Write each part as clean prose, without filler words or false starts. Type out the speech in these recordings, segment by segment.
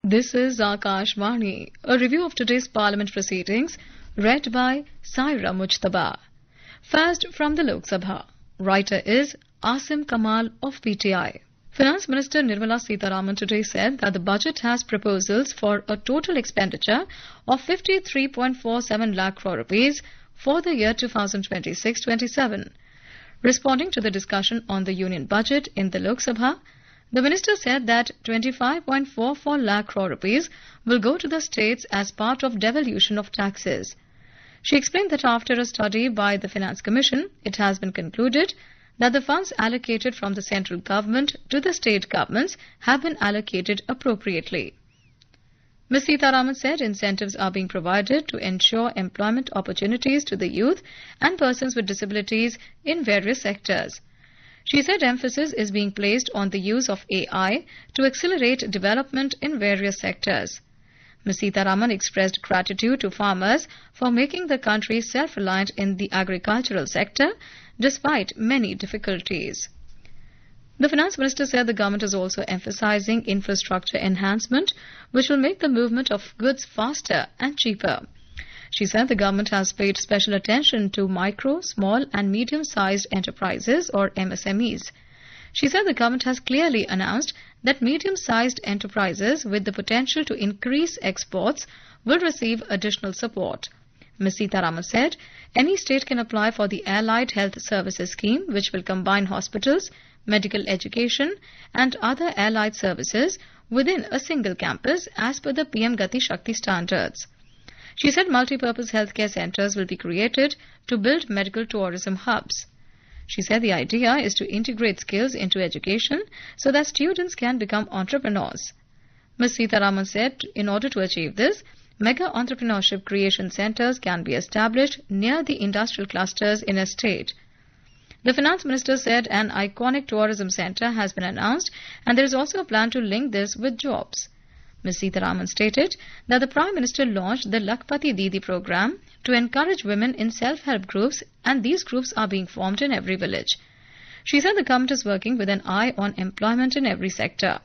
This is Akashvani, a review of today's Parliament proceedings, read by Saira Mujtaba. First from the Lok Sabha. Writer is Asim Kamal of PTI. Finance Minister Nirmala Sitharaman today said that the budget has proposals for a total expenditure of 53.47 lakh crore rupees for the year 2026-27. Responding to the discussion on the union budget in the Lok Sabha, the minister said that 25.44 lakh crore rupees will go to the states as part of devolution of taxes. She explained that after a study by the Finance Commission, it has been concluded that the funds allocated from the central government to the state governments have been allocated appropriately. Ms. Sitharaman said incentives are being provided to ensure employment opportunities to the youth and persons with disabilities in various sectors. She said emphasis is being placed on the use of AI to accelerate development in various sectors. Ms. Sitharaman expressed gratitude to farmers for making the country self-reliant in the agricultural sector despite many difficulties. The Finance Minister said the government is also emphasizing infrastructure enhancement, which will make the movement of goods faster and cheaper. She said the government has paid special attention to micro, small and medium-sized enterprises or MSMEs. She said the government has clearly announced that medium-sized enterprises with the potential to increase exports will receive additional support. Ms. Sitharaman said any state can apply for the Allied Health Services Scheme, which will combine hospitals, medical education and other allied services within a single campus as per the PM Gati Shakti standards. She said multi-purpose healthcare centres will be created to build medical tourism hubs. She said the idea is to integrate skills into education so that students can become entrepreneurs. Ms. Sitharaman said in order to achieve this, mega entrepreneurship creation centres can be established near the industrial clusters in a state. The Finance Minister said an iconic tourism centre has been announced and there is also a plan to link this with jobs. Ms. Sitharaman stated that the Prime Minister launched the Lakpati Didi program to encourage women in self-help groups, and these groups are being formed in every village. She said the government is working with an eye on employment in every sector.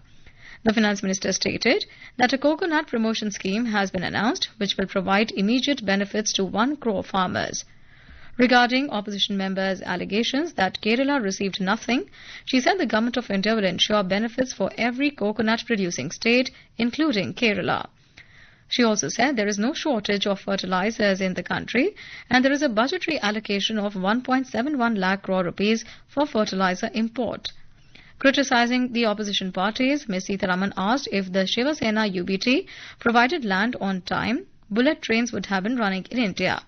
The Finance Minister stated that a coconut promotion scheme has been announced which will provide immediate benefits to 1 crore farmers. Regarding opposition members' allegations that Kerala received nothing, she said the Government of India will ensure benefits for every coconut-producing state, including Kerala. She also said there is no shortage of fertilizers in the country and there is a budgetary allocation of 1.71 lakh crore rupees for fertilizer import. Criticizing the opposition parties, Ms. Sitharaman asked if the Shiva Sena UBT provided land on time, bullet trains would have been running in India.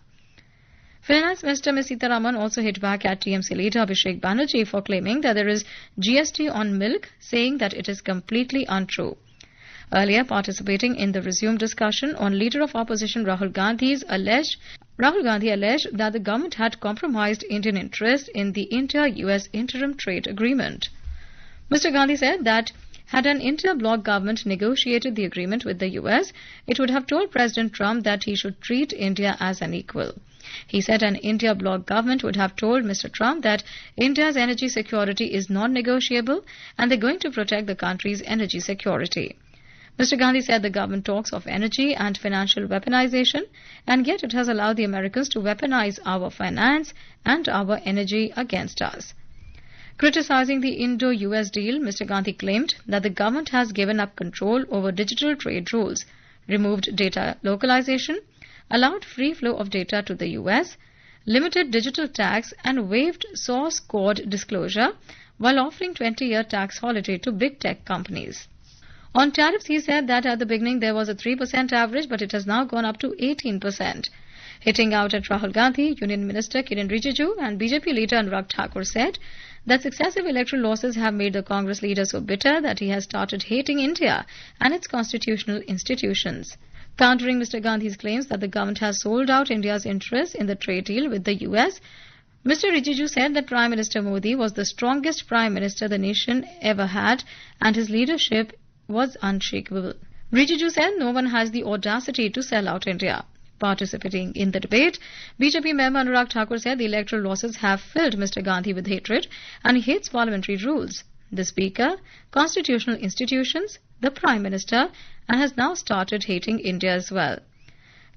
Finance Minister Ms. Sitharaman also hit back at TMC leader Abhishek Banerjee for claiming that there is GST on milk, saying that it is completely untrue. Earlier, participating in the resumed discussion on leader of opposition Rahul Gandhi alleged that the government had compromised Indian interest in the India-US interim trade agreement. Mr. Gandhi said that had an inter-bloc government negotiated the agreement with the US, it would have told President Trump that he should treat India as an equal. He said an India bloc government would have told Mr. Trump that India's energy security is non-negotiable and they're going to protect the country's energy security. Mr. Gandhi said the government talks of energy and financial weaponization, and yet it has allowed the Americans to weaponize our finance and our energy against us. Criticizing the Indo-US deal, Mr. Gandhi claimed that the government has given up control over digital trade rules, removed data localization, allowed free flow of data to the US, limited digital tax and waived source code disclosure while offering 20-year tax holiday to big tech companies. On tariffs, he said that at the beginning there was a 3% average, but it has now gone up to 18%. Hitting out at Rahul Gandhi, Union Minister Kiren Rijiju and BJP leader Anurag Thakur said that successive electoral losses have made the Congress leader so bitter that he has started hating India and its constitutional institutions. Countering Mr. Gandhi's claims that the government has sold out India's interest in the trade deal with the US, Mr. Rijiju said that Prime Minister Modi was the strongest Prime Minister the nation ever had and his leadership was unshakable. Rijiju said no one has the audacity to sell out India. Participating in the debate, BJP member Anurag Thakur said the electoral losses have filled Mr. Gandhi with hatred and he hates parliamentary rules, the Speaker, constitutional institutions, the Prime Minister and has now started hating India as well.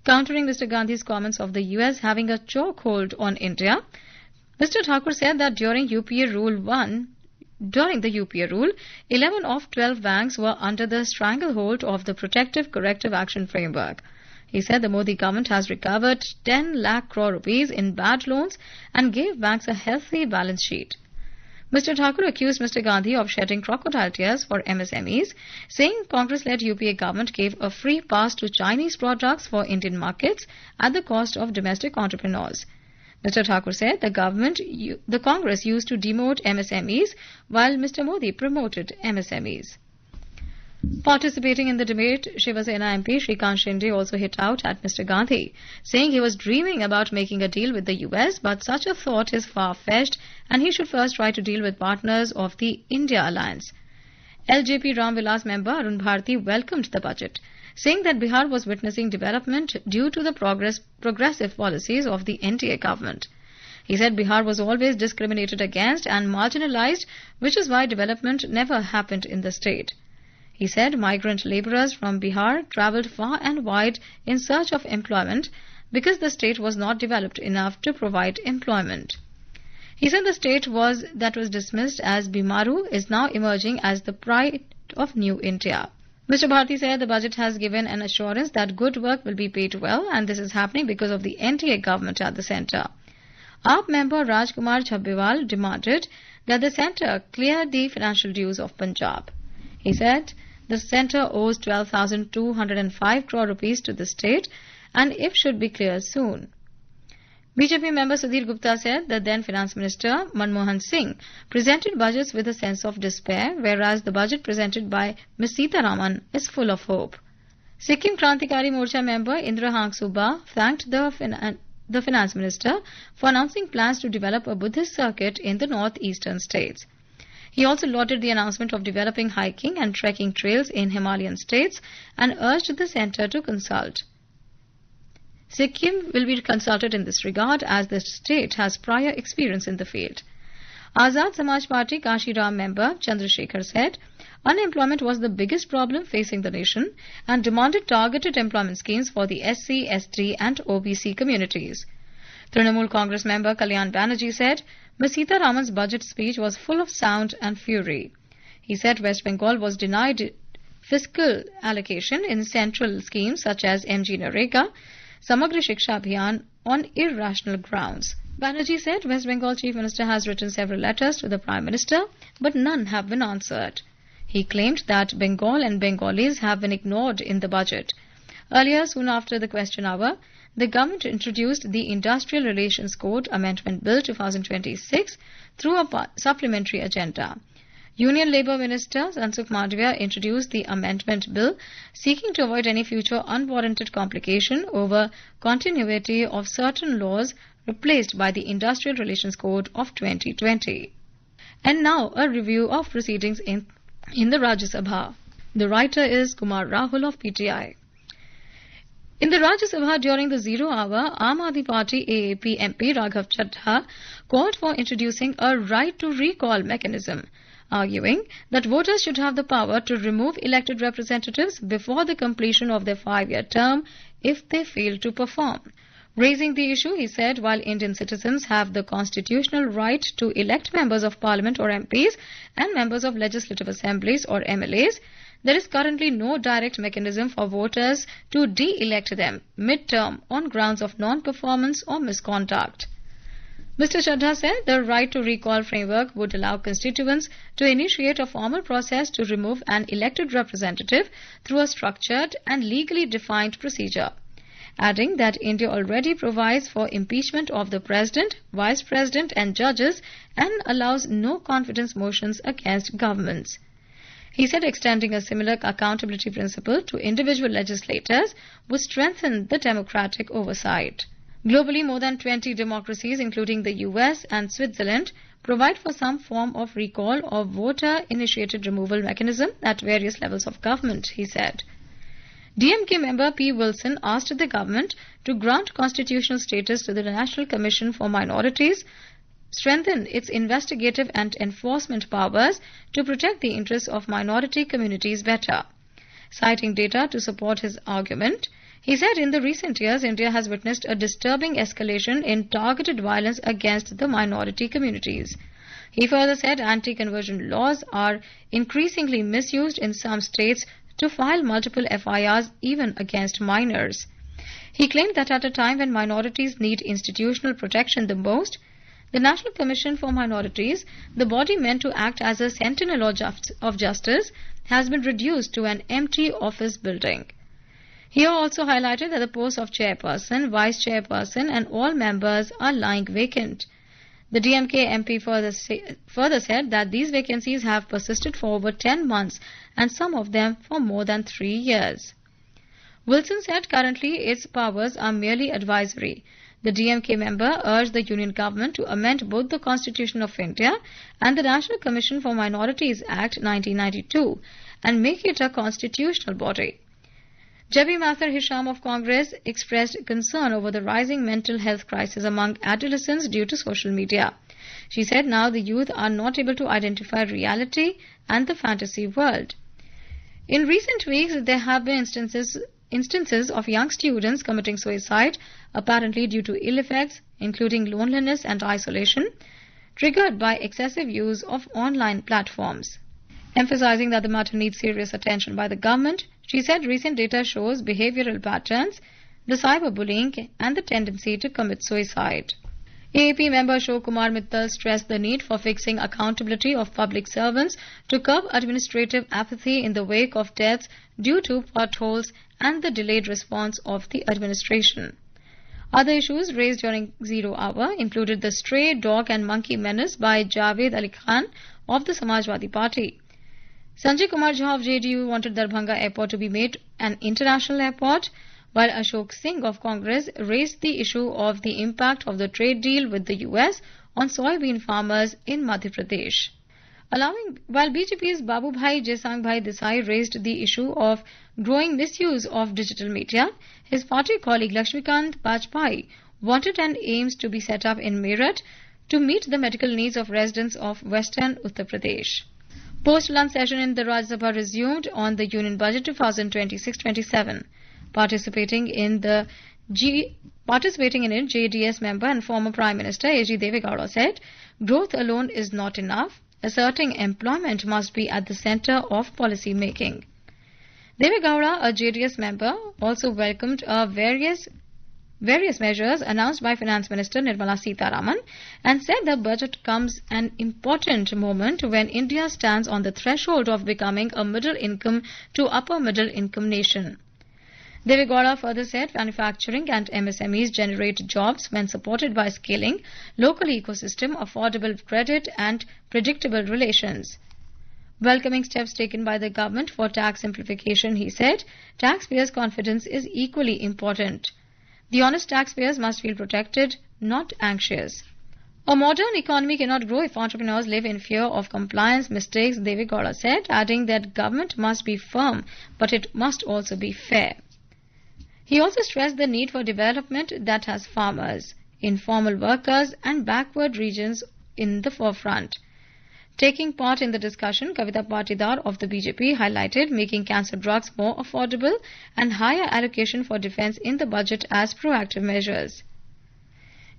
Countering Mr. Gandhi's comments of the US having a chokehold on India, Mr. Thakur said that during the UPA rule, 11 of 12 banks were under the stranglehold of the Protective Corrective Action Framework. He said the Modi government has recovered 10 lakh crore rupees in bad loans and gave banks a healthy balance sheet. Mr. Thakur accused Mr. Gandhi of shedding crocodile tears for MSMEs, saying Congress-led UPA government gave a free pass to Chinese products for Indian markets at the cost of domestic entrepreneurs. Mr. Thakur said the Congress used to demote MSMEs while Mr. Modi promoted MSMEs. Participating in the debate, Shiva Sena MP Shrikant Shinde also hit out at Mr. Gandhi, saying he was dreaming about making a deal with the US, but such a thought is far-fetched and he should first try to deal with partners of the India alliance. LJP Ram Vilas member Arun Bharti welcomed the budget, saying that Bihar was witnessing development due to the progressive policies of the NDA government. He said Bihar was always discriminated against and marginalized, which is why development never happened in the state. He said migrant labourers from Bihar travelled far and wide in search of employment because the state was not developed enough to provide employment. He said the state that was dismissed as Bimaru is now emerging as the pride of New India. Mr. Bharti said the budget has given an assurance that good work will be paid well, and this is happening because of the NDA government at the centre. AAP member Rajkumar Chhabbiwal demanded that the centre clear the financial dues of Punjab. He said the centre owes 12,205 crore rupees to the state and if should be cleared soon. BJP member Sudhir Gupta said that then Finance Minister Manmohan Singh presented budgets with a sense of despair, whereas the budget presented by Ms. Sitharaman is full of hope. Sikkim Krantikari Morcha member Indra Hang Suba thanked the Finance Minister for announcing plans to develop a Buddhist circuit in the northeastern states. He also lauded the announcement of developing hiking and trekking trails in Himalayan states and urged the centre to consult. Sikkim will be consulted in this regard as the state has prior experience in the field. Azad Samaj Party Kashiram member Chandrasekhar said unemployment was the biggest problem facing the nation and demanded targeted employment schemes for the SC, ST and OBC communities. Trinamool Congress member Kalyan Banerjee said Ms. Sitharaman's budget speech was full of sound and fury. He said West Bengal was denied fiscal allocation in central schemes such as MG Narega, Samagra Shiksha Abhiyan on irrational grounds. Banerjee said West Bengal Chief Minister has written several letters to the Prime Minister, but none have been answered. He claimed that Bengal and Bengalis have been ignored in the budget. Earlier, soon after the question hour, the government introduced the Industrial Relations Code Amendment Bill 2026 through a supplementary agenda. Union Labour Minister Mansukh Mandavia introduced the amendment bill seeking to avoid any future unwarranted complication over continuity of certain laws replaced by the Industrial Relations Code of 2020. And now a review of proceedings in the Rajya Sabha. The writer is Kumar Rahul of PTI. In the Rajya Sabha during the 0 hour, Aam Aadmi Party AAP MP Raghav Chadha called for introducing a right to recall mechanism, arguing that voters should have the power to remove elected representatives before the completion of their 5-year term if they fail to perform. Raising the issue, he said while Indian citizens have the constitutional right to elect members of parliament or MPs and members of legislative assemblies or MLAs, there is currently no direct mechanism for voters to de-elect them mid-term on grounds of non-performance or misconduct. Mr. Chadha said the right to recall framework would allow constituents to initiate a formal process to remove an elected representative through a structured and legally defined procedure, adding that India already provides for impeachment of the President, Vice President and judges and allows no confidence motions against governments. He said extending a similar accountability principle to individual legislators would strengthen the democratic oversight. Globally, more than 20 democracies, including the US and Switzerland, provide for some form of recall or voter-initiated removal mechanism at various levels of government, he said. DMK member P. Wilson asked the government to grant constitutional status to the National Commission for Minorities, strengthen its investigative and enforcement powers to protect the interests of minority communities better. Citing data to support his argument, he said in the recent years, India has witnessed a disturbing escalation in targeted violence against the minority communities. He further said anti-conversion laws are increasingly misused in some states to file multiple FIRs even against minors. He claimed that at a time when minorities need institutional protection the most, the National Commission for Minorities, the body meant to act as a sentinel of justice, has been reduced to an empty office building. He also highlighted that the posts of chairperson, vice chairperson and all members are lying vacant. The DMK MP further said that these vacancies have persisted for over 10 months and some of them for more than 3 years. Wilson said currently its powers are merely advisory. The DMK member urged the Union government to amend both the Constitution of India and the National Commission for Minorities Act 1992 and make it a constitutional body. Jabi Mathur Hisham of Congress expressed concern over the rising mental health crisis among adolescents due to social media. She said now the youth are not able to identify reality and the fantasy world. In recent weeks, there have been instances of young students committing suicide, apparently due to ill effects, including loneliness and isolation, triggered by excessive use of online platforms. Emphasizing that the matter needs serious attention by the government, she said recent data shows behavioral patterns, the cyberbullying and the tendency to commit suicide. AAP member Ashok Kumar Mittal stressed the need for fixing accountability of public servants to curb administrative apathy in the wake of deaths due to potholes and the delayed response of the administration. Other issues raised during Zero Hour included the stray dog and monkey menace by Javed Ali Khan of the Samajwadi Party. Sanjay Kumar Jha of JDU wanted Darbhanga Airport to be made an international airport, while Ashok Singh of Congress raised the issue of the impact of the trade deal with the US on soybean farmers in Madhya Pradesh. While BJP's Babubhai Jesangbhai Desai raised the issue of growing misuse of digital media, his party colleague Lakshmikant Bajpai wanted an AIIMS to be set up in Meerut to meet the medical needs of residents of western Uttar Pradesh. Post-lunch session in the Rajya Sabha resumed on the Union Budget 2026-27. Participating in it, JDS member and former Prime Minister A.G. Devegowda said, growth alone is not enough. Asserting employment must be at the centre of policy making. Devegowda, a JDS member, also welcomed various measures announced by Finance Minister Nirmala Sitharaman and said the budget comes an important moment when India stands on the threshold of becoming a middle-income to upper-middle-income nation. Devegowda further said manufacturing and MSMEs generate jobs when supported by scaling, local ecosystem, affordable credit and predictable relations. Welcoming steps taken by the government for tax simplification, he said, taxpayers' confidence is equally important. The honest taxpayers must feel protected, not anxious. A modern economy cannot grow if entrepreneurs live in fear of compliance mistakes, Devegowda said, adding that government must be firm, but it must also be fair. He also stressed the need for development that has farmers, informal workers and backward regions in the forefront. Taking part in the discussion, Kavita Patidar of the BJP highlighted making cancer drugs more affordable and higher allocation for defence in the budget as proactive measures.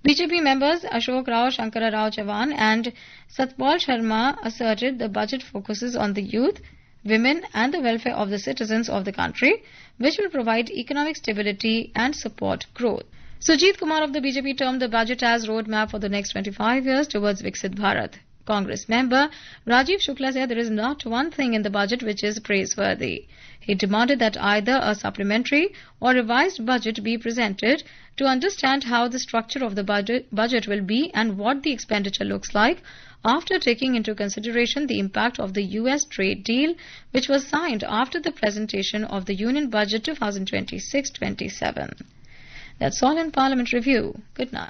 BJP members Ashok Rao, Shankara Rao Chavan and Satpal Sharma asserted the budget focuses on the youth, women and the welfare of the citizens of the country, which will provide economic stability and support growth. Sujit Kumar of the BJP termed the budget as roadmap for the next 25 years towards Viksit Bharat. Congress member Rajiv Shukla said there is not one thing in the budget which is praiseworthy. He demanded that either a supplementary or revised budget be presented to understand how the structure of the budget will be and what the expenditure looks like after taking into consideration the impact of the US trade deal which was signed after the presentation of the Union Budget 2026-27. That's all in Parliament Review. Good night.